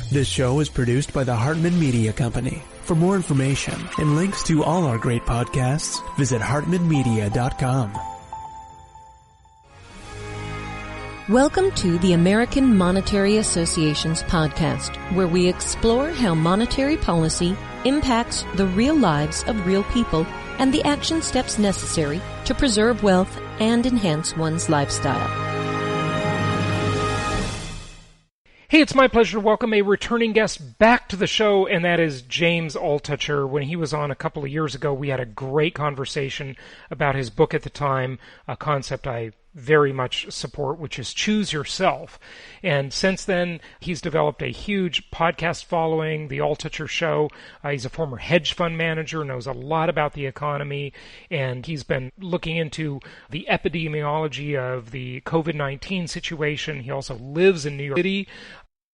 This show is produced by the Hartman Media Company. For more information and links to all our great podcasts, visit hartmanmedia.com. Welcome to the American Monetary Association's podcast, where we explore how monetary policy impacts the real lives of real people and the action steps necessary to preserve wealth and enhance one's lifestyle. Hey, it's my pleasure to welcome a returning guest back to the show, and that is James Altucher. When he was on a couple of years ago, we had a great conversation about his book at the time, a concept I very much support, which is Choose Yourself. And since then, he's developed a huge podcast following, The Altucher Show. He's a former hedge fund manager, knows a lot about the economy, and he's been looking into the epidemiology of the COVID-19 situation. He also lives in New York City.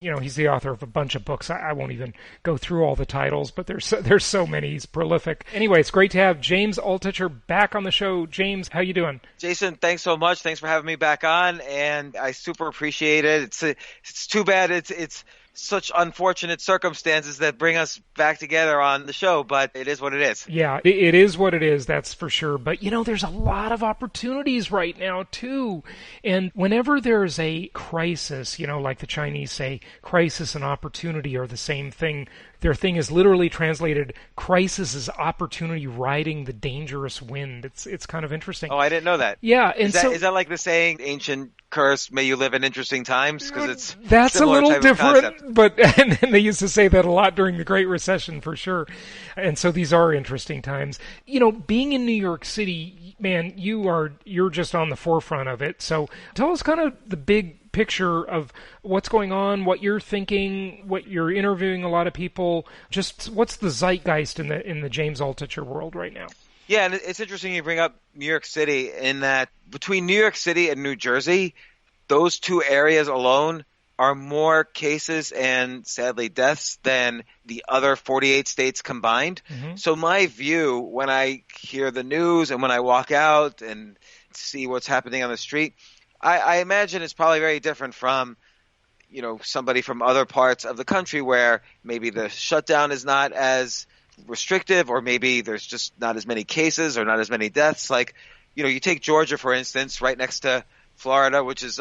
You know, he's the author of a bunch of books. I won't even go through all the titles, but there's so many. He's prolific. Anyway, it's great to have James Altucher back on the show. James, how you doing? Jason, thanks so much. Thanks for having me back on, and I super appreciate it. It's too bad it's such unfortunate circumstances that bring us back together on the show, but it is what it is. Yeah, it is what it is, that's for sure. But, you know, there's a lot of opportunities right now, too. And whenever there's a crisis, you know, like the Chinese say, crisis and opportunity are the same thing. Their thing is literally translated, crisis is opportunity riding the dangerous wind. It's kind of interesting. Oh, I didn't know that. Yeah. And is that like the saying, ancient curse, may you live in interesting times? Because that's a little different, but and they used to say that a lot during the Great Recession for sure. And so these are interesting times. You know, being in New York City, man, you're just on the forefront of it. So tell us kind of the big picture of what's going on, what you're thinking, what you're interviewing a lot of people, just what's the zeitgeist in the James Altucher world right now? Yeah, and it's interesting you bring up New York City in that between New York City and New Jersey, those two areas alone are more cases and sadly deaths than the other 48 states combined. Mm-hmm. So my view when I hear the news and when I walk out and see what's happening on the street, I imagine it's probably very different from, you know, somebody from other parts of the country where maybe the shutdown is not as restrictive or maybe there's just not as many cases or not as many deaths. Like, you know, you take Georgia, for instance, right next to Florida, which is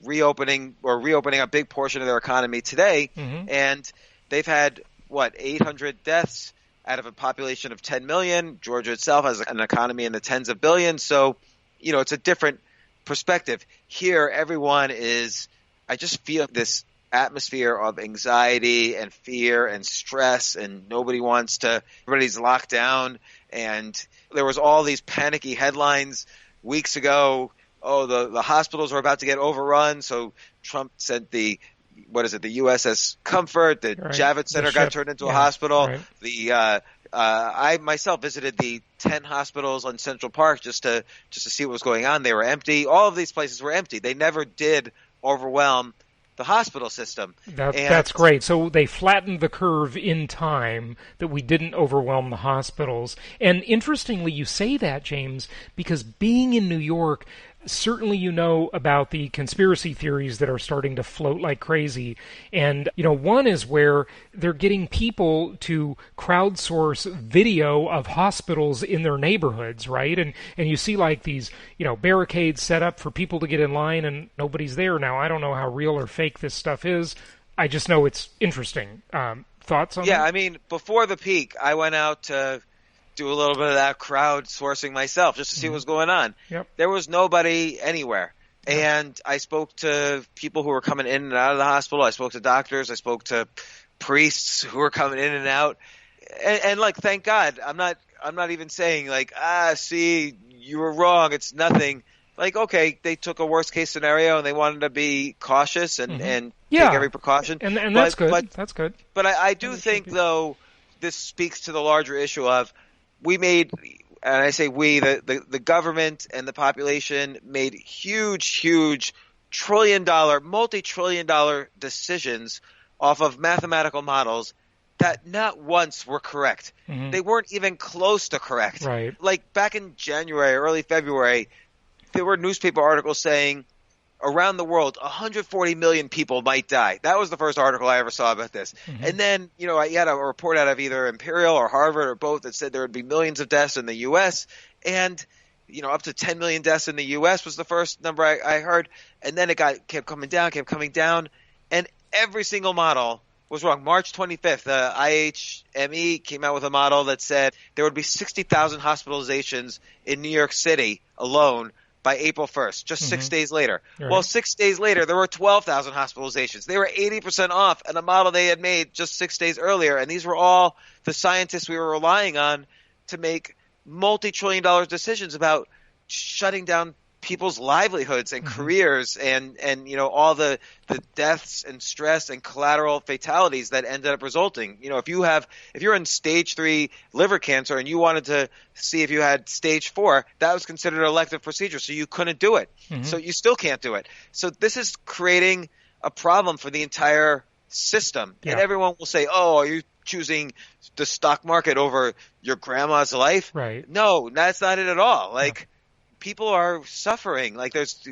reopening a big portion of their economy today. Mm-hmm. And they've had, 800 deaths out of a population of 10 million. Georgia itself has an economy in the tens of billions. So, you know, it's a different perspective. Here, I just feel this atmosphere of anxiety and fear and stress, and everybody's locked down. And there was all these panicky headlines weeks ago. Oh, the hospitals are about to get overrun. So Trump sent the USS Comfort. The Javits Center got turned into a hospital. Right. I myself visited the 10 hospitals on Central Park just to see what was going on. They were empty. All of these places were empty. They never did overwhelm the hospital system. That's great. So they flattened the curve in time that we didn't overwhelm the hospitals. And interestingly, you say that, James, because being in New York, certainly you know about the conspiracy theories that are starting to float like crazy. And, you know, one is where they're getting people to crowdsource video of hospitals in their neighborhoods, right? And you see like these, you know, barricades set up for people to get in line and nobody's there. Now, I don't know how real or fake this stuff is. I just know it's interesting. Thoughts on that? Yeah, I mean, before the peak, I went out to do a little bit of that crowdsourcing myself just to see what was going on. Yep. There was nobody anywhere. Yep. And I spoke to people who were coming in and out of the hospital. I spoke to doctors. I spoke to priests who were coming in and out. And like, thank God, I'm not even saying like, see, you were wrong. It's nothing. Like, okay, they took a worst case scenario and they wanted to be cautious and take every precaution. And that's good. That's good. But I do think, though, this speaks to the larger issue of we made, and I say we, the government and the population made huge multi-trillion-dollar decisions off of mathematical models that not once were correct. Mm-hmm. They weren't even close to correct. Right. Like back in January, early February, there were newspaper articles saying around the world, 140 million people might die. That was the first article I ever saw about this. And then, you had a report out of either Imperial or Harvard or both that said there would be millions of deaths in the U.S. And, up to 10 million deaths in the U.S. was the first number I heard. And then it kept coming down. And every single model was wrong. March 25th, the IHME came out with a model that said there would be 60,000 hospitalizations in New York City alone by April 1st, just 6 days later. Right. Well, 6 days later, there were 12,000 hospitalizations. They were 80% off and a model they had made just 6 days earlier. And these were all the scientists we were relying on to make multi-trillion-dollar decisions about shutting down people's livelihoods and careers and all the deaths and stress and collateral fatalities that ended up resulting. If you're in stage 3 liver cancer and you wanted to see if you had stage 4, that was considered an elective procedure, so you couldn't do it. So you still can't do it. So this is creating a problem for the entire system. Yeah. And everyone will say, "Oh, are you choosing the stock market over your grandma's life?" Right. No, that's not it at all. People are suffering. There's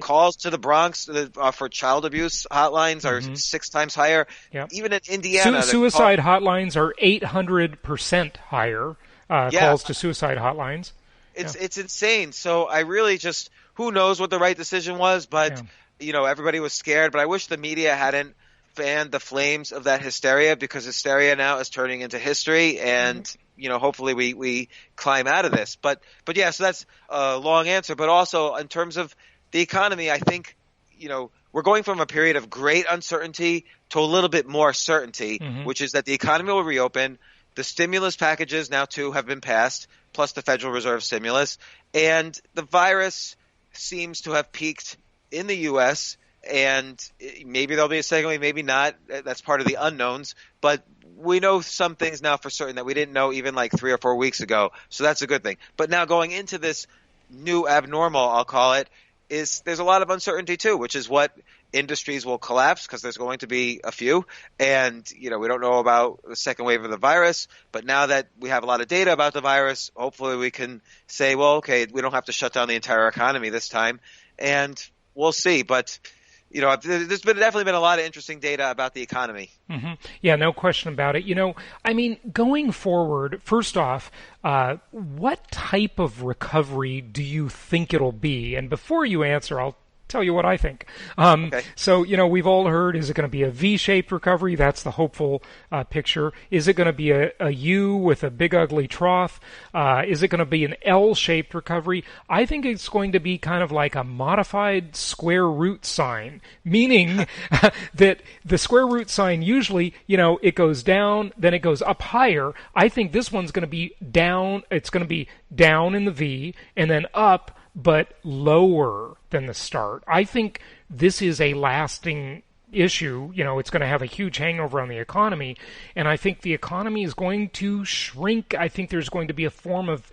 calls to the Bronx for child abuse hotlines are 6 times higher. Yep. Even in Indiana, suicide hotlines are 800% higher. Calls to suicide hotlines. It's insane. So I really who knows what the right decision was, but everybody was scared. But I wish the media hadn't fanned the flames of that hysteria, because hysteria now is turning into history, and hopefully we climb out of this. But yeah, so that's a long answer. But also in terms of the economy, I think, we're going from a period of great uncertainty to a little bit more certainty, which is that the economy will reopen. The stimulus packages now too have been passed, plus the Federal Reserve stimulus, and the virus seems to have peaked in the U.S., and maybe there'll be a second wave, maybe not. That's part of the unknowns. But we know some things now for certain that we didn't know even 3 or 4 weeks ago. So that's a good thing. But now going into this new abnormal, I'll call it, there's a lot of uncertainty too, which is what industries will collapse, because there's going to be a few. And, we don't know about the second wave of the virus. But now that we have a lot of data about the virus, hopefully we can say, well, okay, we don't have to shut down the entire economy this time. And we'll see. But there's definitely been a lot of interesting data about the economy. Yeah, no question about it. Going forward, first off, what type of recovery do you think it'll be? And before you answer, I'll tell you what I think. Okay. So, we've all heard, is it going to be a V-shaped recovery? That's the hopeful picture. Is it going to be a U with a big ugly trough? Is it going to be an L-shaped recovery? I think it's going to be kind of like a modified square root sign, meaning that the square root sign usually, it goes down, then it goes up higher. I think this one's going to be down. It's going to be down in the V and then up, but lower than the start. I think this is a lasting issue. It's going to have a huge hangover on the economy, and I think the economy is going to shrink. I think there's going to be a form of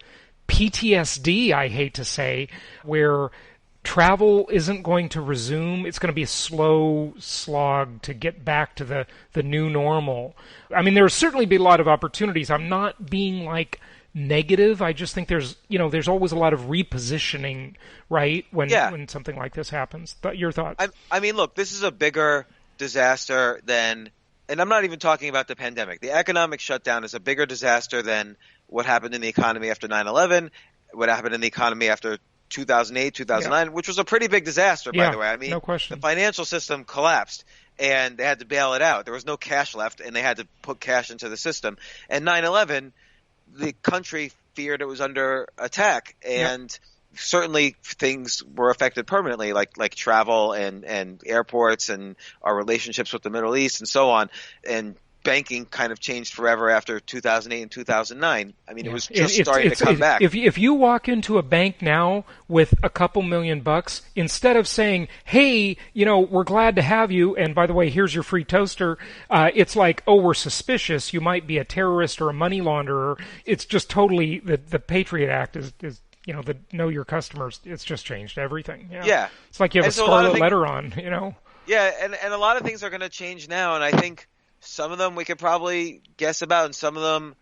PTSD, I hate to say, where travel isn't going to resume. It's going to be a slow slog to get back to the new normal. There'll certainly be a lot of opportunities. I'm not being negative. I just think there's always a lot of repositioning, right? When something like this happens. But your thoughts? Look, this is a bigger disaster than, and I'm not even talking about the pandemic. The economic shutdown is a bigger disaster than what happened in the economy after 9/11, what happened in the economy after 2008, 2009, which was a pretty big disaster, by the way. No question. The financial system collapsed, and they had to bail it out. There was no cash left, and they had to put cash into the system. And 9/11, the country feared it was under attack, and certainly things were affected permanently, like travel and airports and our relationships with the Middle East and so on. And banking kind of changed forever after 2008 and 2009. It was just starting to come back. If you walk into a bank now with a couple $1,000,000, instead of saying, hey, we're glad to have you, and by the way, here's your free toaster, it's like, oh, we're suspicious, you might be a terrorist or a money launderer. It's just totally, the Patriot Act is the know your customers, it's just changed everything. Yeah. It's like you have a scarlet letter on, Yeah, and a lot of things are going to change now, and I think some of them we could probably guess about, and some of them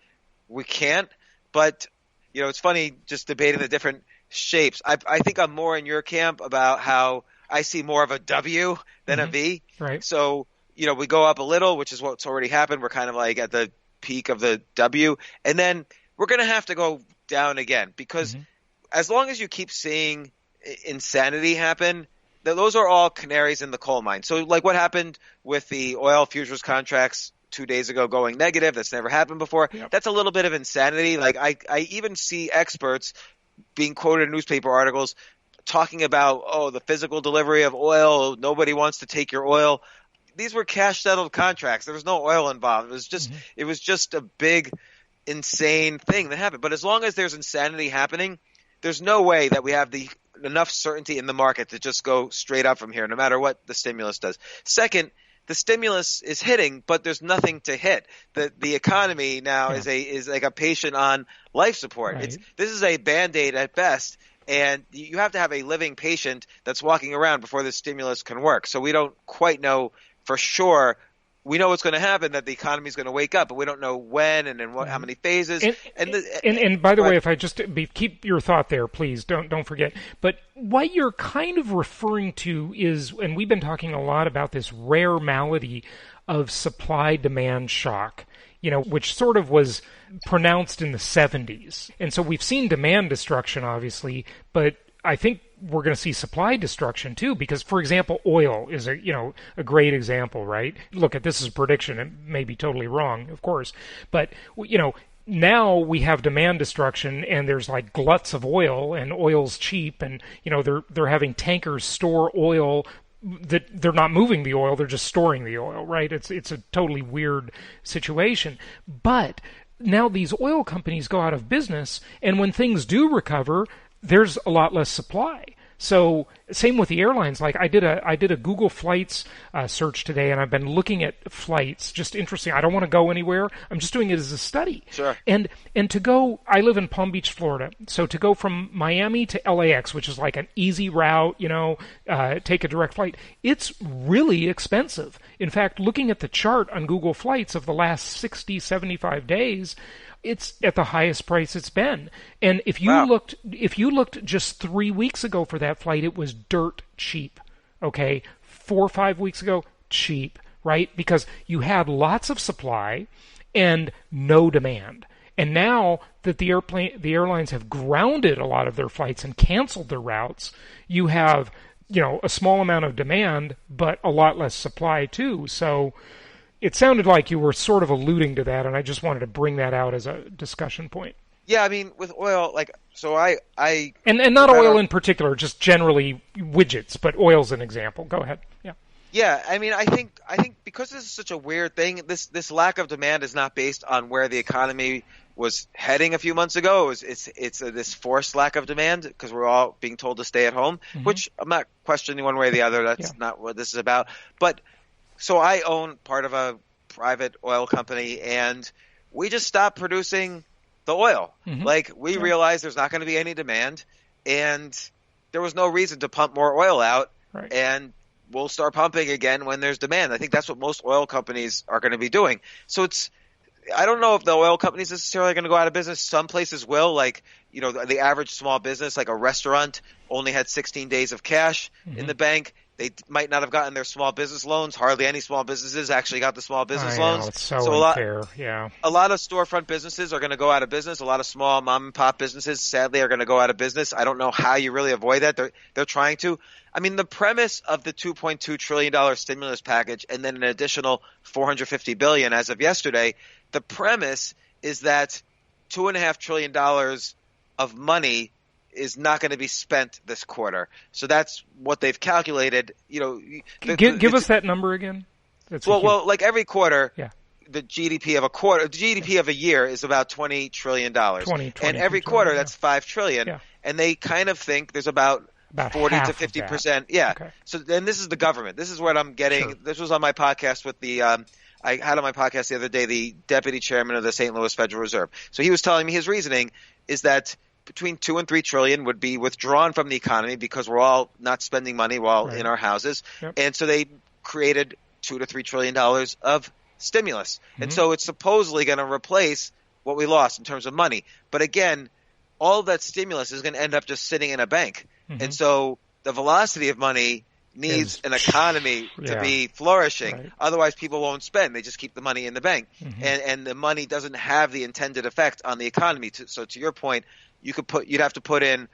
we can't. But, it's funny just debating the different shapes. I think I'm more in your camp about how I see more of a W than a V. Right. So, we go up a little, which is what's already happened. We're kind of like at the peak of the W. And then we're going to have to go down again because as long as you keep seeing insanity happen, those are all canaries in the coal mine. So like what happened with the oil futures contracts 2 days ago going negative, that's never happened before. Yep. That's a little bit of insanity. Like I even see experts being quoted in newspaper articles talking about, the physical delivery of oil. Nobody wants to take your oil. These were cash settled contracts. There was no oil involved. It was just a big, insane thing that happened. But as long as there's insanity happening, there's no way that we have enough certainty in the market to just go straight up from here, no matter what the stimulus does. Second, the stimulus is hitting, but there's nothing to hit. The economy now is like a patient on life support. Right. This is a Band-Aid at best, and you have to have a living patient that's walking around before the stimulus can work. So we don't quite know for sure. We know what's going to happen, that the economy is going to wake up, but we don't know when and in how many phases. And by the way, if I just keep your thought there, please don't forget. But what you're kind of referring to is, and we've been talking a lot about this rare malady of supply-demand shock, which sort of was pronounced in the 70s. And so we've seen demand destruction, obviously, but I think we're going to see supply destruction too, because, for example, oil is a great example, right? Look, this is a prediction. It may be totally wrong, of course, but now we have demand destruction, and there's like gluts of oil, and oil's cheap, and they're having tankers store oil. That they're not moving the oil, they're just storing the oil, right? It's a totally weird situation, but now these oil companies go out of business, and when things do recover, there's a lot less supply. So same with the airlines. Like I did a Google Flights search today, and I've been looking at flights. Just interesting. I don't want to go anywhere. I'm just doing it as a study. Sure. And to go, I live in Palm Beach, Florida. So to go from Miami to LAX, which is like an easy route, take a direct flight, it's really expensive. In fact, looking at the chart on Google Flights of the last 60, 75 days, it's at the highest price it's been. And if you looked just 3 weeks ago for that flight, it was dirt cheap. Okay? 4 or 5 weeks ago, cheap, right? Because you had lots of supply and no demand. And now that the airlines have grounded a lot of their flights and canceled their routes, you have, a small amount of demand, but a lot less supply too. So it sounded like you were sort of alluding to that, and I just wanted to bring that out as a discussion point. Yeah, I mean, with oil, and not oil in particular, just generally widgets, but oil's an example. Go ahead. Yeah. Yeah, I mean, I think because this is such a weird thing, this lack of demand is not based on where the economy was heading a few months ago. It's this forced lack of demand because we're all being told to stay at home, which I'm not questioning one way or the other. That's not what this is about. But so I own part of a private oil company, and we just stopped producing the oil. Like we realized there's not going to be any demand, and there was no reason to pump more oil out. Right. And we'll start pumping again when there's demand. I think that's what most oil companies are going to be doing. So I don't know if the oil companies necessarily are going to go out of business. Some places will, like, the average small business, like a restaurant, only had 16 days of cash in the bank. They might not have gotten their small business loans. Hardly any small businesses actually got the small business loans. It's so unfair. A lot of storefront businesses are going to go out of business. A lot of small mom and pop businesses, sadly, are going to go out of business. I don't know how you really avoid that. They're trying to. I mean, the premise of the $2.2 trillion stimulus package and then an additional $450 billion as of yesterday, the premise is that $2.5 trillion of money is not going to be spent this quarter. So that's what they've calculated. Give us that number again. Well, like every quarter, the GDP of a year is about $20 trillion. And every quarter, that's $5 trillion. Yeah. And they kind of think there's about 40 to 50%. Yeah. Okay. So then this is the government. This is what I'm getting. Sure. This was on my podcast with I had on my podcast the other day the deputy chairman of the St. Louis Federal Reserve. So he was telling me his reasoning is that between 2 and 3 trillion would be withdrawn from the economy because we're all not spending money while in our houses. Yep. And so they created $2 to $3 trillion of stimulus. And so it's supposedly going to replace what we lost in terms of money. But again, all of that stimulus is going to end up just sitting in a bank. And so the velocity of money needs an economy to be flourishing. Right. Otherwise, people won't spend. They just keep the money in the bank. Mm-hmm. And the money doesn't have the intended effect on the economy. So to your point, you'd have to put in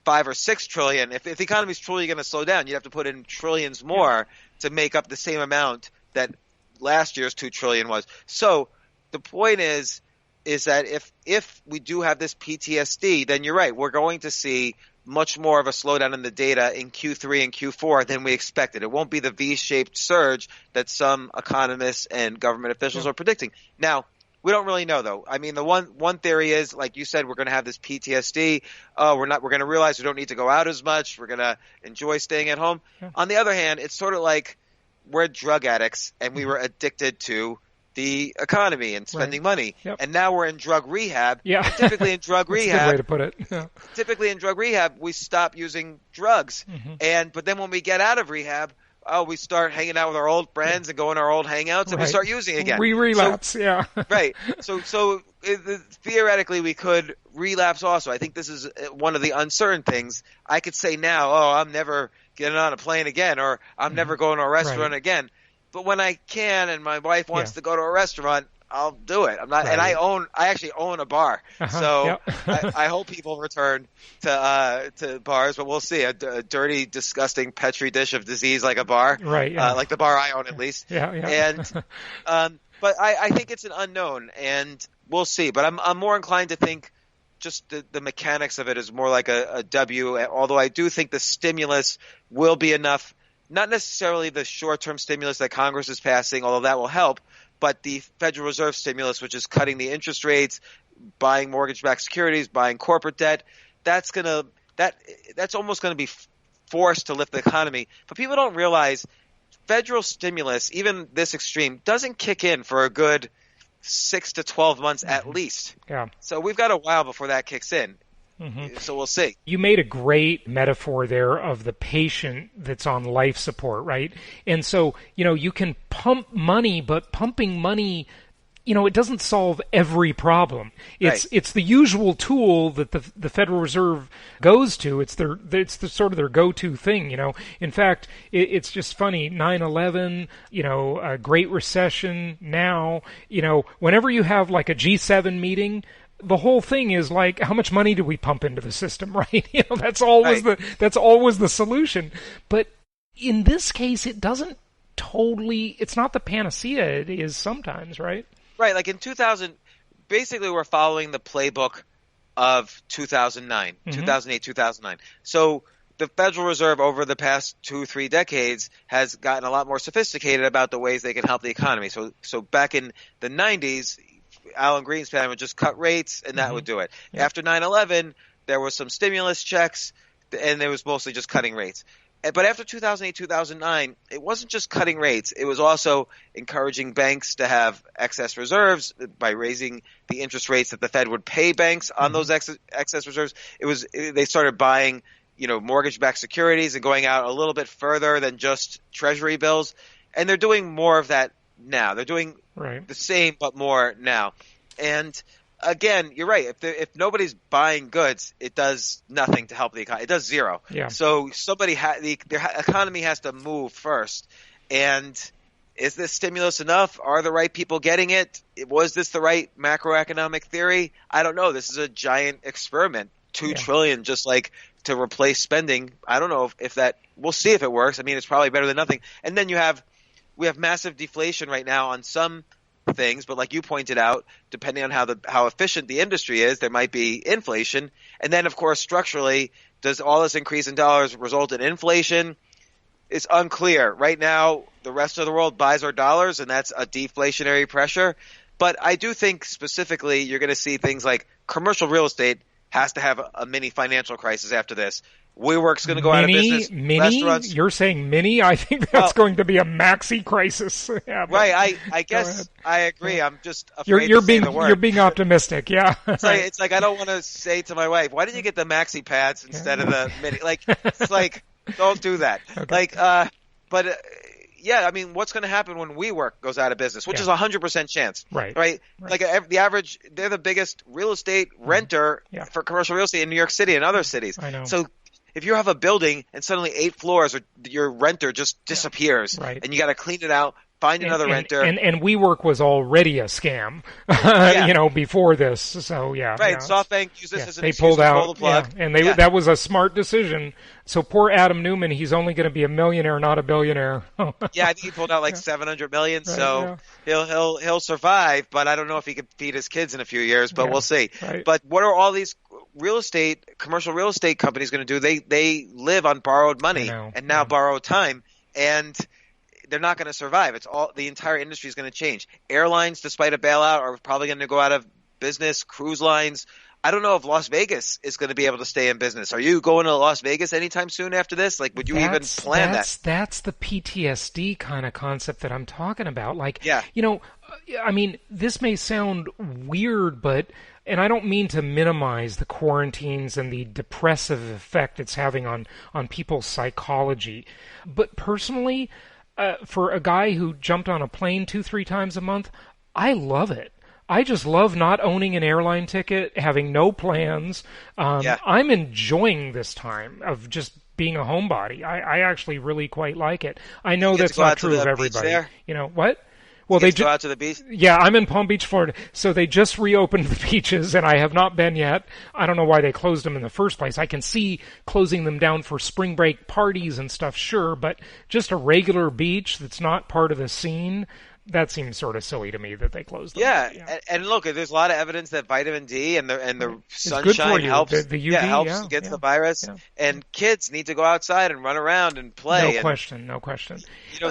5 or 6 trillion. If the economy is truly going to slow down, you'd have to put in trillions more to make up the same amount that last year's 2 trillion was. So the point is that if we do have this PTSD, then you're right. We're going to see much more of a slowdown in the data in Q3 and Q4 than we expected. It won't be the V-shaped surge that some economists and government officials are predicting. Now, we don't really know, though. I mean, the one theory is, like you said, we're going to have this PTSD. We're going to realize we don't need to go out as much. We're going to enjoy staying at home. Yeah. On the other hand, it's sort of like we're drug addicts and we were addicted to the economy and spending money. Yep. And now we're in drug rehab. Yeah. And typically in drug rehab, that's a good way to put it. Yeah. Typically in drug rehab, we stop using drugs. Mm-hmm. But then when we get out of rehab, we start hanging out with our old friends and going to our old hangouts, and we start using again. We relapse, Right. So theoretically, we could relapse also. I think this is one of the uncertain things. I could say now, I'm never getting on a plane again, or I'm never going to a restaurant again. But when I can, and my wife wants to go to a restaurant, I'll do it. I'm not, and I actually own a bar, so I hope people return to bars. But we'll see. A dirty, disgusting petri dish of disease like a bar, like the bar I own at least. And but I think it's an unknown, and we'll see. But I'm more inclined to think just the mechanics of it is more like a W. Although I do think the stimulus will be enough. Not necessarily the short-term stimulus that Congress is passing, although that will help, but the Federal Reserve stimulus, which is cutting the interest rates, buying mortgage-backed securities, buying corporate debt, that's almost going to be forced to lift the economy. But people don't realize federal stimulus, even this extreme, doesn't kick in for a good 6 to 12 months at least. Yeah. So we've got a while before that kicks in. Mm-hmm. So we'll see. You made a great metaphor there of the patient that's on life support, right? And so, you can pump money, but pumping money, it doesn't solve every problem. It's the usual tool that the Federal Reserve goes to. It's the sort of their go-to thing, In fact, it's just funny. 9/11, a Great Recession now, whenever you have like a G7 meeting, the whole thing is like, how much money do we pump into the system, right? That's always the solution. But in this case, it doesn't totally. It's not the panacea it is sometimes, right? Right. Like in 2000, basically, we're following the playbook of 2009, 2008, 2009. So the Federal Reserve over the past 2-3 decades has gotten a lot more sophisticated about the ways they can help the economy. So back in the 90s. Alan Greenspan would just cut rates, and that would do it. Yeah. After 9/11, there was some stimulus checks, and it was mostly just cutting rates. But after 2008, 2009, it wasn't just cutting rates. It was also encouraging banks to have excess reserves by raising the interest rates that the Fed would pay banks on those excess reserves. They started buying, mortgage-backed securities and going out a little bit further than just Treasury bills. And they're doing more of that now. They're doing the same but more now. And again, you're right. If nobody's buying goods, it does nothing to help the economy. It does zero. Yeah. So the economy has to move first. And is this stimulus enough? Are the right people getting it? Was this the right macroeconomic theory? I don't know. This is a giant experiment. $2 trillion just like to replace spending. I don't know if that – we'll see if it works. I mean, it's probably better than nothing. And then we have massive deflation right now on some things, but like you pointed out, depending on how efficient the industry is, there might be inflation. And then, of course, structurally, does all this increase in dollars result in inflation? It's unclear. Right now, the rest of the world buys our dollars, and that's a deflationary pressure. But I do think specifically you're going to see things like commercial real estate has to have a mini financial crisis after this. WeWork's going to go out of business. Restaurants. You're saying mini? I think that's going to be a maxi crisis. Yeah, right. I guess I agree. I'm just afraid to say the word. You're being optimistic. Yeah. It's like I don't want to say to my wife, "Why didn't you get the maxi pads instead of the mini?" Like it's like don't do that. Okay. I mean, what's going to happen when WeWork goes out of business, which is 100% chance. Right. Like the average, they're the biggest real estate renter for commercial real estate in New York City and other cities. I know. So if you have a building and suddenly 8 floors, or your renter just disappears, right. and you got to clean it out, find another renter. And WeWork was already a scam, before this. So yeah, right. Yeah. SoftBank used this as an they excuse pulled to out, pull the plug. and that was a smart decision. So poor Adam Newman, he's only going to be a millionaire, not a billionaire. Yeah, I think he pulled out like $700 million, so he'll survive. But I don't know if he could feed his kids in a few years. But we'll see. Right. But what are all these commercial real estate companies going to do? They live on borrowed money and now borrowed time, and they're not going to survive. The entire industry is going to change. Airlines, despite a bailout, are probably going to go out of business. Cruise lines. I don't know if Las Vegas is going to be able to stay in business. Are you going to Las Vegas anytime soon after this? Like, would you even plan that? That's the PTSD kind of concept that I'm talking about. Like, I mean, this may sound weird, and I don't mean to minimize the quarantines and the depressive effect it's having on people's psychology. But personally, for a guy who jumped on a plane 2-3 times a month, I love it. I just love not owning an airline ticket, having no plans. I'm enjoying this time of just being a homebody. I actually really quite like it. I know that's not true of everybody. You know what? Well, they go out to the beach. Yeah, I'm in Palm Beach, Florida. So they just reopened the beaches, and I have not been yet. I don't know why they closed them in the first place. I can see closing them down for spring break parties and stuff, sure, but just a regular beach that's not part of the scene. That seems sort of silly to me that they closed them. Yeah. And look, there's a lot of evidence that vitamin D and the sunshine helps. The UV, helps against the virus. Yeah. And kids need to go outside and run around and play. No question.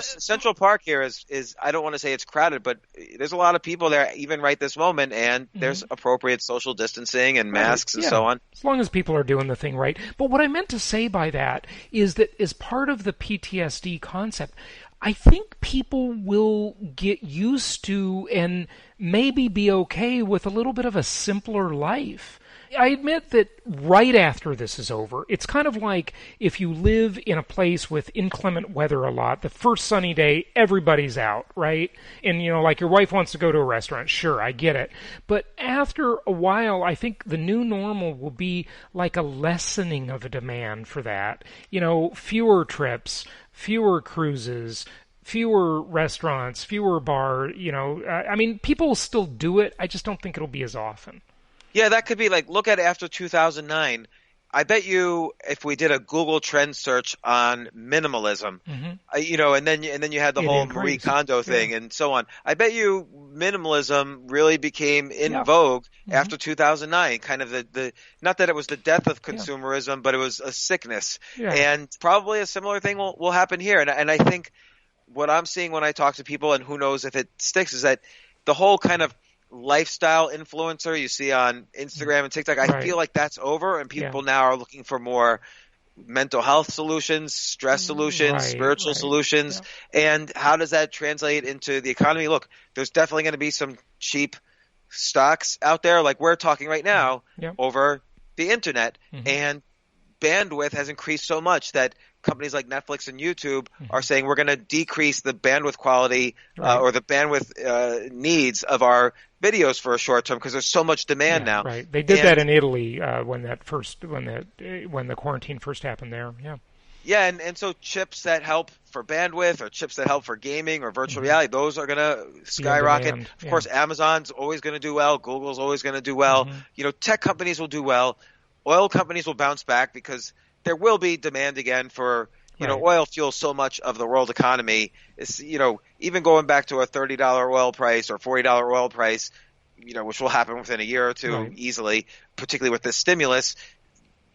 Central Park here is I don't want to say it's crowded, but there's a lot of people there even right this moment, and there's appropriate social distancing and masks and so on. As long as people are doing the thing right. But what I meant to say by that is that as part of the PTSD concept, I think people will get used to and maybe be okay with a little bit of a simpler life. I admit that right after this is over, it's kind of like if you live in a place with inclement weather a lot, the first sunny day, everybody's out, right? And, like your wife wants to go to a restaurant. Sure, I get it. But after a while, I think the new normal will be like a lessening of a demand for that. Fewer trips, fewer cruises, fewer restaurants, fewer bar, I mean, people will still do it. I just don't think it'll be as often. Yeah, that could be like, look at after 2009. I bet you if we did a Google trend search on minimalism, and then you had the whole Marie Kondo thing and so on. I bet you minimalism really became in vogue after 2009. Kind of the not that it was the death of consumerism, but it was a sickness. Yeah. And probably a similar thing will happen here. And I think what I'm seeing when I talk to people, and who knows if it sticks, is that the whole kind of lifestyle influencer you see on Instagram and TikTok, I feel like that's over, and people now are looking for more mental health solutions, stress solutions, spiritual solutions. Yeah. And how does that translate into the economy? Look, there's definitely going to be some cheap stocks out there, like we're talking right now, over the internet. And bandwidth has increased so much that companies like Netflix and YouTube are saying we're going to decrease the bandwidth quality or the bandwidth needs of our videos for a short term because there's so much demand now. Right. They did that in Italy when the quarantine first happened there. Yeah. Yeah, and so chips that help for bandwidth or chips that help for gaming or virtual reality, those are going to skyrocket. Of course, Amazon's always going to do well. Google's always going to do well. Tech companies will do well. Oil companies will bounce back because there will be demand again for, oil fuels so much of the world economy. It's, even going back to a $30 oil price or $40 oil price, which will happen within a year or two easily, particularly with this stimulus.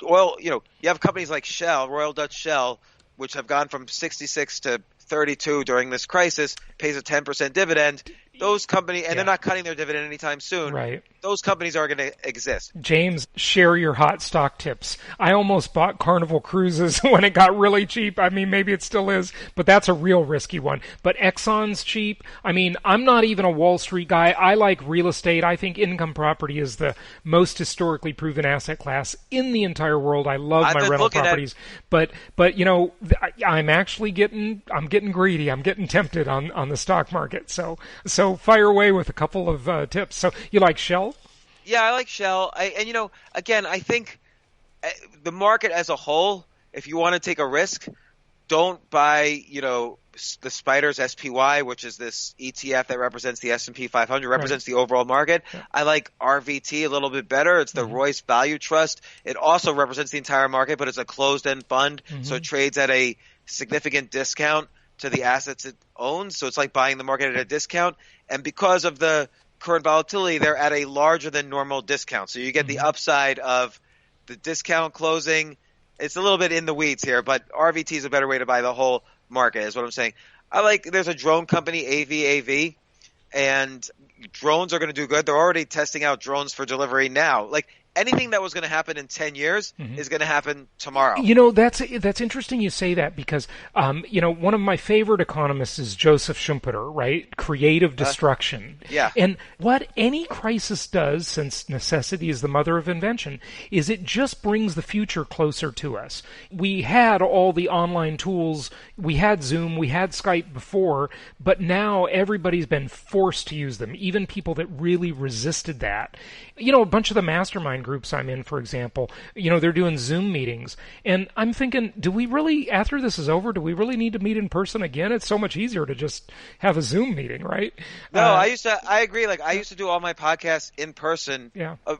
Oil, you have companies like Shell, Royal Dutch Shell, which have gone from 66 to 32 during this crisis, pays a 10% dividend. Those companies, and they're not cutting their dividend anytime soon. Right. Those companies are going to exist. James, share your hot stock tips. I almost bought Carnival Cruises when it got really cheap. I mean, maybe it still is, but that's a real risky one. But Exxon's cheap. I mean, I'm not even a Wall Street guy. I like real estate. I think income property is the most historically proven asset class in the entire world. I love my rental properties. But I'm actually getting greedy. I'm getting tempted on the stock market. So fire away with a couple of tips. So you like Shell? Yeah, I like Shell. I think the market as a whole if you want to take a risk, don't buy, the Spiders SPY, which is this ETF that represents the S&P 500, represents the overall market. Yeah. I like RVT a little bit better. It's the Royce Value Trust. It also represents the entire market, but it's a closed-end fund, so it trades at a significant discount to the assets it owns. So it's like buying the market at a discount. And because of the current volatility, they're at a larger than normal discount. So you get the upside of the discount closing. It's a little bit in the weeds here, but RVT is a better way to buy the whole market is what I'm saying. There's a drone company, AVAV, and drones are going to do good. They're already testing out drones for delivery now. Like anything that was going to happen in 10 years is going to happen tomorrow. That's interesting you say that because, one of my favorite economists is Joseph Schumpeter, right? Creative destruction. Yeah. And what any crisis does, since necessity is the mother of invention, is it just brings the future closer to us. We had all the online tools. We had Zoom. We had Skype before, but now everybody's been forced to use them, even people that really resisted that. A bunch of the mastermind groups I'm in, for example, they're doing Zoom meetings. And I'm thinking, do we really, after this is over, do we really need to meet in person again? It's so much easier to just have a Zoom meeting, right? No, I agree. Like I used to do all my podcasts in person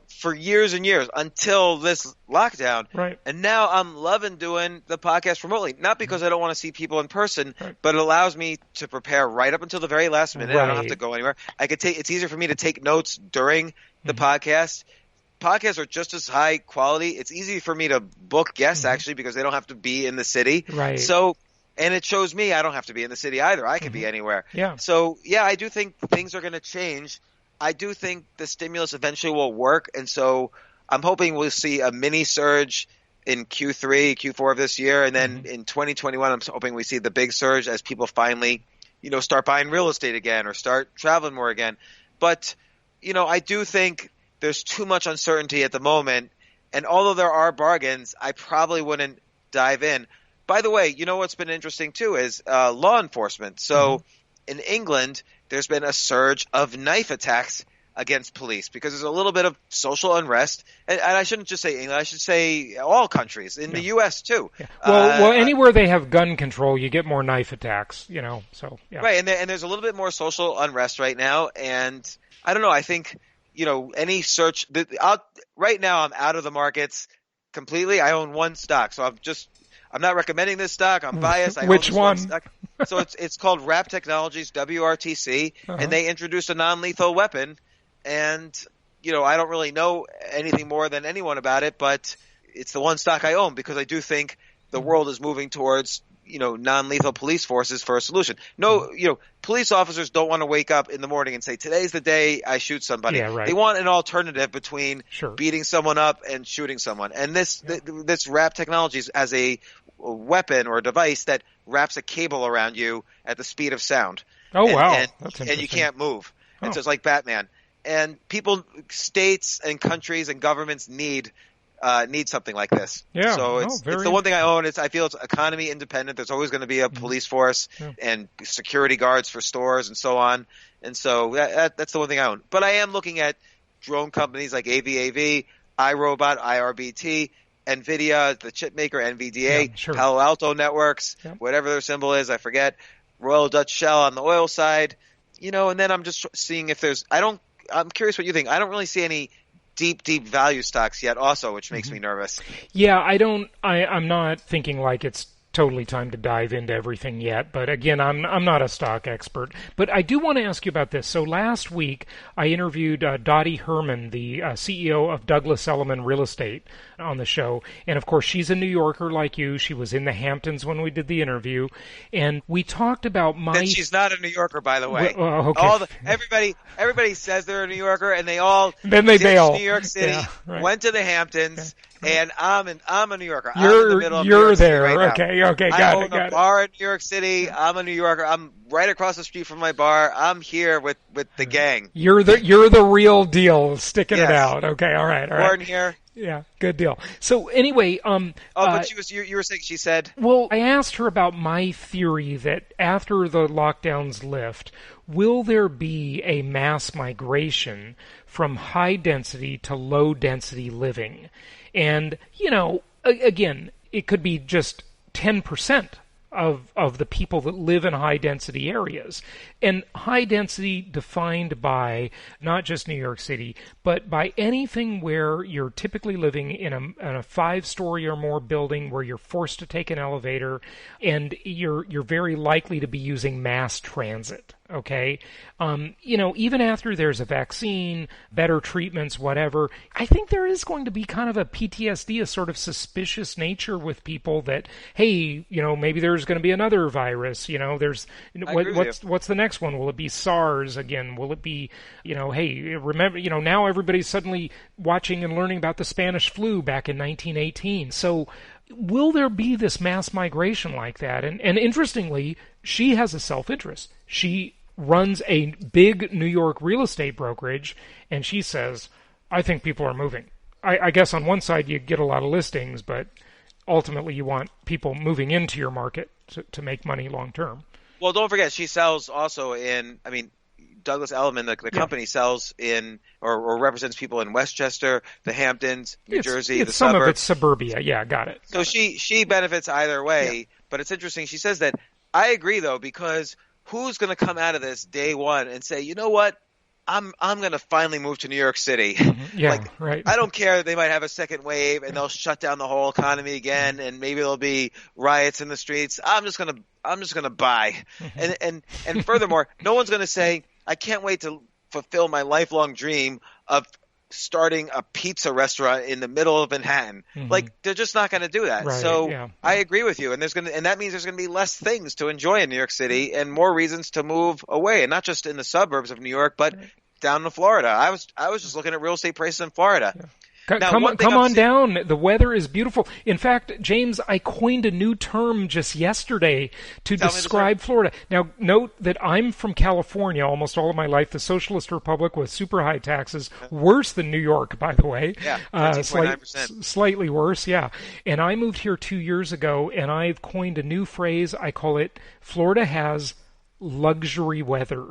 for years and years until this lockdown. Right. And now I'm loving doing the podcast remotely. Not because I don't want to see people in person, but it allows me to prepare right up until the very last minute. I don't have to go anywhere. It's easier for me to take notes during the podcast. Podcasts are just as high quality. It's easy for me to book guests actually because they don't have to be in the city. Right. So, and it shows me I don't have to be in the city either. I can be anywhere. Yeah. So, I do think things are going to change. I do think the stimulus eventually will work. And so I'm hoping we'll see a mini surge in Q3, Q4 of this year. And then in 2021, I'm hoping we see the big surge as people finally, start buying real estate again or start traveling more again. But I do think there's too much uncertainty at the moment. And although there are bargains, I probably wouldn't dive in. By the way, what's been interesting too is law enforcement. So in England, there's been a surge of knife attacks against police because there's a little bit of social unrest. And I shouldn't just say England. I should say all countries in the U.S. too. Yeah. Well, anywhere they have gun control, you get more knife attacks, so yeah. Right. And there's a little bit more social unrest right now. And I don't know. I think, any search right now I'm out of the markets completely. I own one stock. So I'm not recommending this stock. I'm biased. I Which own one stock. So it's called Wrap Technologies, WRTC, and they introduced a non-lethal weapon. And, I don't really know anything more than anyone about it, but it's the one stock I own because I do think the world is moving towards non-lethal police forces for a solution. No, police officers don't want to wake up in the morning and say, today's the day I shoot somebody. Yeah, right. They want an alternative between beating someone up and shooting someone. And this wrap technologies as a weapon or a device that wraps a cable around you at the speed of sound. Oh, wow. That's interesting. And you can't move. And so it's like Batman. And states and countries and governments need something like this. Yeah. So it's the one thing I own. I feel it's economy independent. There's always going to be a police force and security guards for stores and so on. And so that's the one thing I own. But I am looking at drone companies like AVAV, iRobot, IRBT, NVIDIA, the chip maker, NVDA, Palo Alto Networks, whatever their symbol is, I forget, Royal Dutch Shell on the oil side, and then I'm just seeing if I'm curious what you think. I don't really see any deep value stocks yet also, which makes me nervous. Yeah, I'm not thinking like it's totally time to dive into everything yet, but again, I'm not a stock expert. But I do want to ask you about this. So last week, I interviewed Dottie Herman, the CEO of Douglas Elliman Real Estate, on the show. And of course, she's a New Yorker like you. She was in the Hamptons when we did the interview. And we talked about And she's not a New Yorker, by the way. Okay. Everybody says they're a New Yorker, and they all then they bail. New York City, went to the Hamptons, and I'm a New Yorker. I'm in the middle of You're New York there. City right Okay, now. got I own it. a bar in New York City. I'm a New Yorker. I'm right across the street from my bar. I'm here with the gang. You're the real deal, sticking it out. Okay, all right. Born here. Yeah, good deal. So anyway, but you were saying she said. Well, I asked her about my theory that after the lockdowns lift, will there be a mass migration from high density to low density living? And again, it could be just 10% of the people that live in high density areas. And high density defined by not just New York City, but by anything where you're typically living in a 5-story or more building where you're forced to take an elevator, and you're very likely to be using mass transit. Okay, even after there's a vaccine, better treatments, whatever, I think there is going to be kind of a PTSD, a sort of suspicious nature with people that, hey, maybe there's going to be another virus. There's what's the next one? Will it be SARS again? Will it be, hey, remember, now everybody's suddenly watching and learning about the Spanish flu back in 1918. So will there be this mass migration like that? And interestingly, she has a self-interest. She runs a big New York real estate brokerage, and she says, I think people are moving. I guess on one side you get a lot of listings, but ultimately you want people moving into your market to make money long term. Well, don't forget, she sells also Douglas Elliman, the company, sells in or represents people in Westchester, the Hamptons, New Jersey, the some suburbs. Of it's suburbia. Yeah, got it. So she benefits either way, but it's interesting. She says that. I agree, though, because who's going to come out of this day one and say, you know what, I'm going to finally move to New York City. Yeah, right. I don't care that they might have a second wave and they'll shut down the whole economy again, and maybe there'll be riots in the streets. I'm just going to buy. And furthermore, no one's going to say, I can't wait to fulfill my lifelong dream of starting a pizza restaurant in the middle of Manhattan. They're just not going to do that. Right, so I agree with you. And that means there's going to be less things to enjoy in New York City and more reasons to move away, and not just in the suburbs of New York, but down to Florida. I was just looking at real estate prices in Florida. Yeah. Come on down. The weather is beautiful. In fact, James, I coined a new term just yesterday to describe Florida. Now, note that I'm from California almost all of my life, the Socialist Republic with super high taxes, worse than New York, by the way. Yeah, 13.9%. Slightly worse, yeah. And I moved here 2 years ago, and I've coined a new phrase. I call it Florida has luxury weather.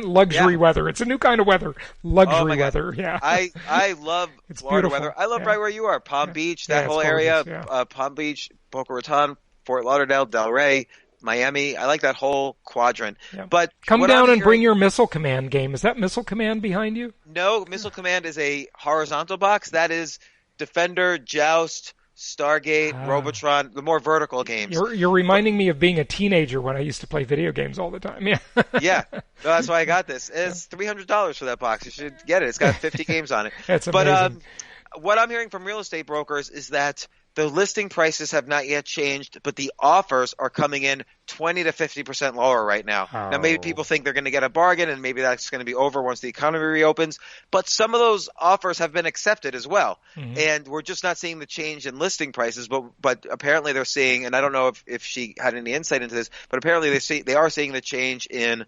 Luxury weather. It's a new kind of weather. Luxury weather. Yeah. I love Florida weather. I love right where you are. Palm Beach, that whole area. Palm Beach, Boca Raton, Fort Lauderdale, Delray, Miami. I like that whole quadrant. Yeah. But come down and bring your Missile Command game. Is that Missile Command behind you? No, Missile Command is a horizontal box. That is Defender, Joust, Stargate, Robotron, the more vertical games. You're reminding me of being a teenager when I used to play video games all the time. Yeah. Yeah. No, that's why I got this. It's $300 for that box. You should get it. It's got 50 games on it. That's amazing. But what I'm hearing from real estate brokers is that the listing prices have not yet changed, but the offers are coming in 20 to 50% lower right now. Oh. Now, maybe people think they're going to get a bargain, and maybe that's going to be over once the economy reopens. But some of those offers have been accepted as well. And we're just not seeing the change in listing prices. But apparently they're seeing, and I don't know if she had any insight into this, but apparently they are seeing the change in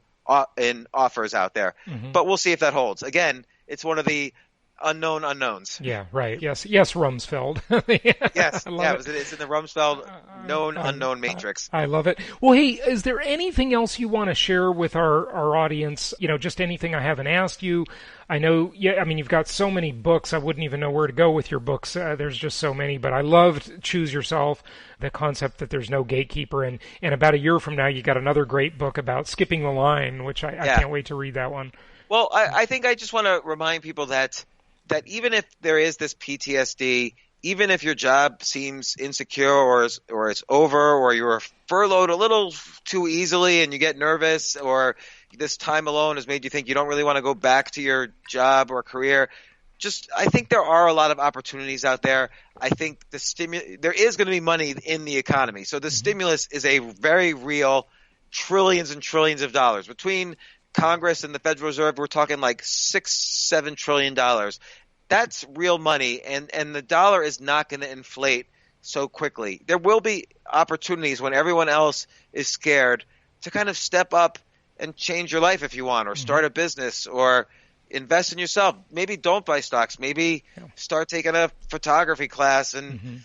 offers out there. But we'll see if that holds. Again, it's one of the unknown unknowns. Yeah, right. Yes, Rumsfeld. Yes, it's in the Rumsfeld known unknown matrix. I love it. Well, hey, is there anything else you want to share with our audience? Just anything I haven't asked you. I know, you've got so many books. I wouldn't even know where to go with your books. There's just so many. But I loved Choose Yourself, the concept that there's no gatekeeper. And about a year from now, you got another great book about skipping the line, which I can't wait to read that one. Well, I think I just want to remind people that even if there is this PTSD, even if your job seems insecure or it's over, or you're furloughed a little too easily and you get nervous, or this time alone has made you think you don't really want to go back to your job or career, I think there are a lot of opportunities out there. I think there is going to be money in the economy. So the stimulus is a very real trillions and trillions of dollars. Between Congress and the Federal Reserve, we're talking like $6-7 trillion. That's real money, and the dollar is not going to inflate so quickly. There will be opportunities when everyone else is scared to kind of step up and change your life if you want, or start a business, or invest in yourself. Maybe don't buy stocks. Maybe start taking a photography class and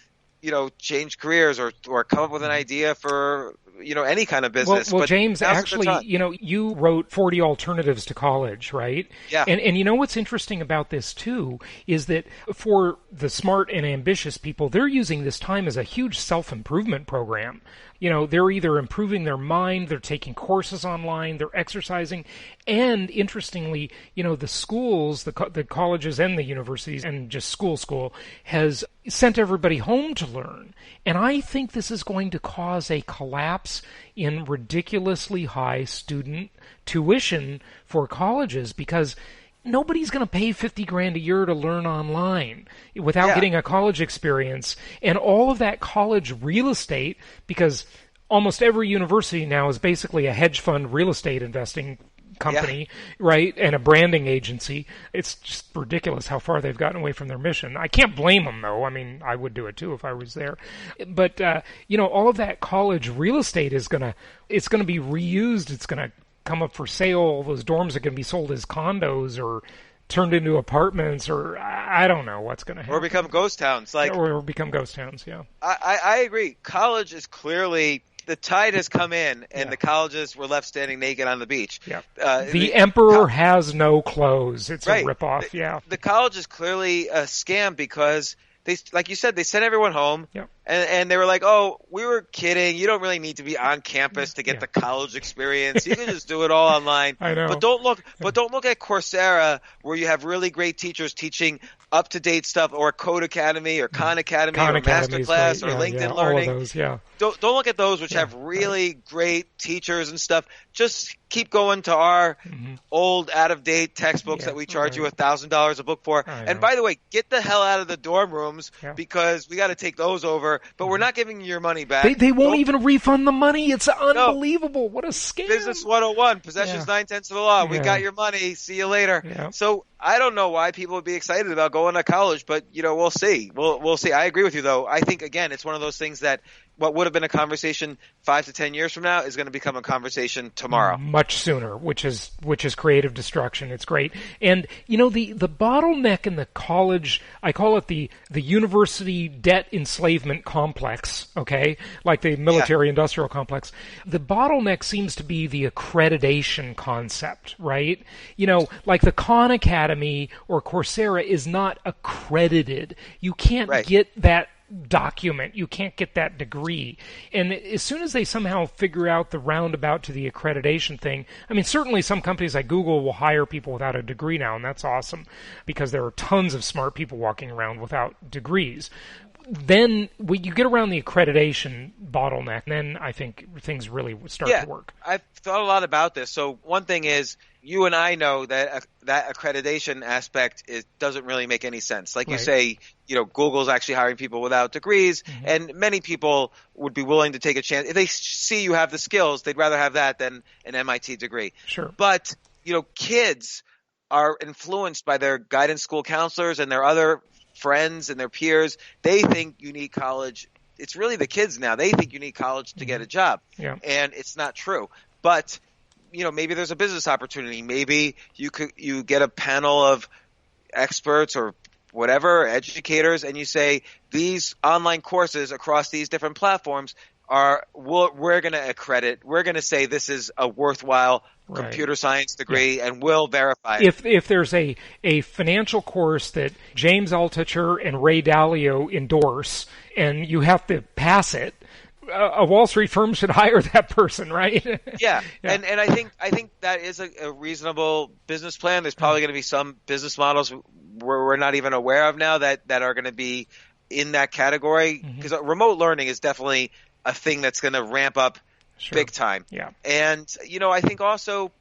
change careers, or come up with an idea for any kind of business. Well, but James, actually, you wrote 40 Alternatives to College, right? Yeah. And what's interesting about this, too, is that for the smart and ambitious people, they're using this time as a huge self-improvement program. They're either improving their mind, they're taking courses online, they're exercising, and interestingly, the schools, the colleges and the universities and just school has sent everybody home to learn. And I think this is going to cause a collapse in ridiculously high student tuition for colleges because nobody's going to pay $50,000 a year to learn online without getting a college experience. And all of that college real estate, because almost every university now is basically a hedge fund real estate investing company, right? And a branding agency. It's just ridiculous how far they've gotten away from their mission. I can't blame them, though. I mean, I would do it, too, if I was there. But, all of that college real estate it's going to be reused. It's going to come up for sale. All those dorms are going to be sold as condos or turned into apartments, or I don't know what's going to happen. Or become ghost towns. Or become ghost towns, yeah. I agree. College is clearly... The tide has come in, and the colleges were left standing naked on the beach. Yeah. The emperor has no clothes. It's a ripoff, The college is clearly a scam because, like you said, they sent everyone home. Yep. And they were like, oh, we were kidding. You don't really need to be on campus to get the college experience. You can just do it all online. I know. But don't look at Coursera, where you have really great teachers teaching up-to-date stuff, or Code Academy or Khan Academy or Masterclass or LinkedIn Learning. All of those, Don't look at those, which have really great teachers and stuff. Just keep going to our old, out-of-date textbooks that we charge you $1,000 a book for. And by the way, get the hell out of the dorm rooms because we got to take those over. But we're not giving you your money back. They won't even refund the money. It's unbelievable. What a scam. Business 101. Possession's 9/10 of the law. We got your money. See you later. Yeah. So I don't know why people would be excited about going to college, but we'll see. We'll see. I agree with you, though. I think, again, it's one of those things that what would have been a conversation 5 to 10 years from now is going to become a conversation tomorrow. Much sooner, which is creative destruction. It's great. And the bottleneck in the college, I call it the university debt enslavement complex, okay? Like the military industrial complex. The bottleneck seems to be the accreditation concept, right? Like the Khan Academy or Coursera is not accredited. You can't get that document. You can't get that degree. And as soon as they somehow figure out the roundabout to the accreditation thing, I mean, certainly some companies like Google will hire people without a degree now, and that's awesome because there are tons of smart people walking around without degrees. Then when you get around the accreditation bottleneck, then I think things really start to work. I've thought a lot about this. So one thing is, you and I know that that accreditation aspect doesn't really make any sense. Like you say, Google's actually hiring people without degrees, and many people would be willing to take a chance. If they see you have the skills, they'd rather have that than an MIT degree. Sure. But, kids are influenced by their guidance school counselors and their other friends and their peers. They think you need college. It's really the kids now. They think you need college to get a job. Yeah. And it's not true. But maybe there's a business opportunity. Maybe you get a panel of experts or whatever, educators, and you say these online courses across these different platforms we're going to accredit. We're going to say this is a worthwhile computer science degree, and we'll verify it. If there's a financial course that James Altucher and Ray Dalio endorse, and you have to pass it, a Wall Street firm should hire that person, right? Yeah. And I think that is a reasonable business plan. There's probably going to be some business models we're not even aware of now that are going to be in that category, because remote learning is definitely a thing that's going to ramp up big time. Yeah. And I think also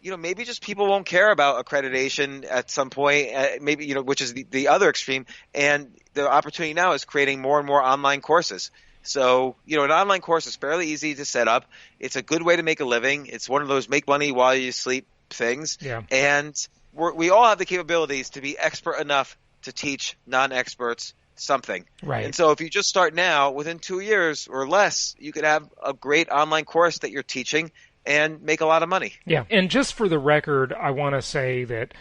maybe just people won't care about accreditation at some point, maybe which is the other extreme, and the opportunity now is creating more and more online courses. So, an online course is fairly easy to set up. It's a good way to make a living. It's one of those make money while you sleep things. Yeah. And we all have the capabilities to be expert enough to teach non-experts something. Right. And so if you just start now, within 2 years or less, you could have a great online course that you're teaching and make a lot of money. Yeah. And just for the record, I want to say that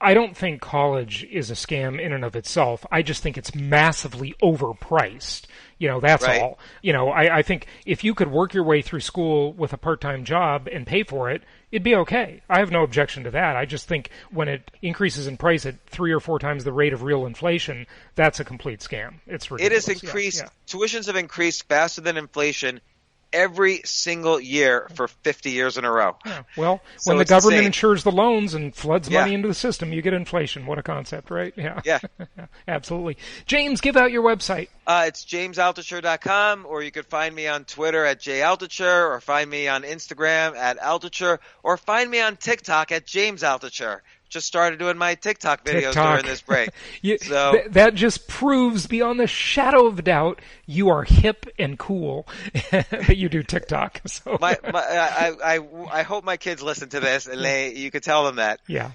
I don't think college is a scam in and of itself. I just think it's massively overpriced. That's right. all. I think if you could work your way through school with a part-time job and pay for it, it'd be okay. I have no objection to that. I just think when it increases in price at 3 or 4 times the rate of real inflation, that's a complete scam. It's ridiculous. It has increased. Yeah. Tuitions have increased faster than inflation every single year for 50 years in a row. Yeah. Well, when the government insures the loans and floods money into the system, you get inflation. What a concept, right? Yeah. Absolutely. James, give out your website. It's jamesaltucher.com, or you could find me on Twitter at jaltucher, or find me on Instagram at Altucher, or find me on TikTok at James Altucher. Just started doing my TikTok videos during this break. That just proves beyond the shadow of a doubt you are hip and cool that you do TikTok. So I hope my kids listen to this, and you could tell them that. Yeah.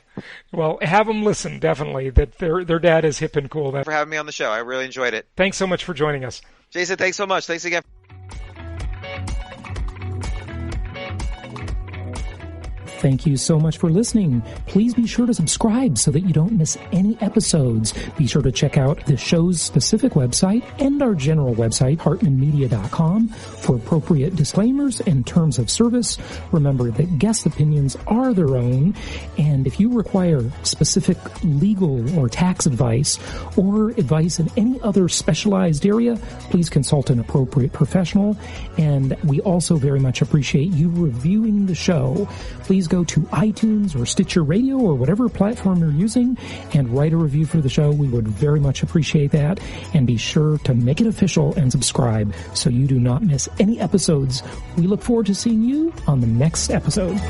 Well, have them listen, definitely, that their dad is hip and cool. For having me on the show. I really enjoyed it. Thanks so much for joining us. Jason, thanks so much. Thanks again. Thank you so much for listening. Please be sure to subscribe so that you don't miss any episodes. Be sure to check out the show's specific website and our general website, hartmanmedia.com, for appropriate disclaimers and terms of service. Remember that guest opinions are their own, and if you require specific legal or tax advice or advice in any other specialized area, please consult an appropriate professional. And we also very much appreciate you reviewing the show. Please go to iTunes or Stitcher Radio or whatever platform you're using and write a review for the show. We would very much appreciate that. And be sure to make it official and subscribe so you do not miss any episodes. We look forward to seeing you on the next episode.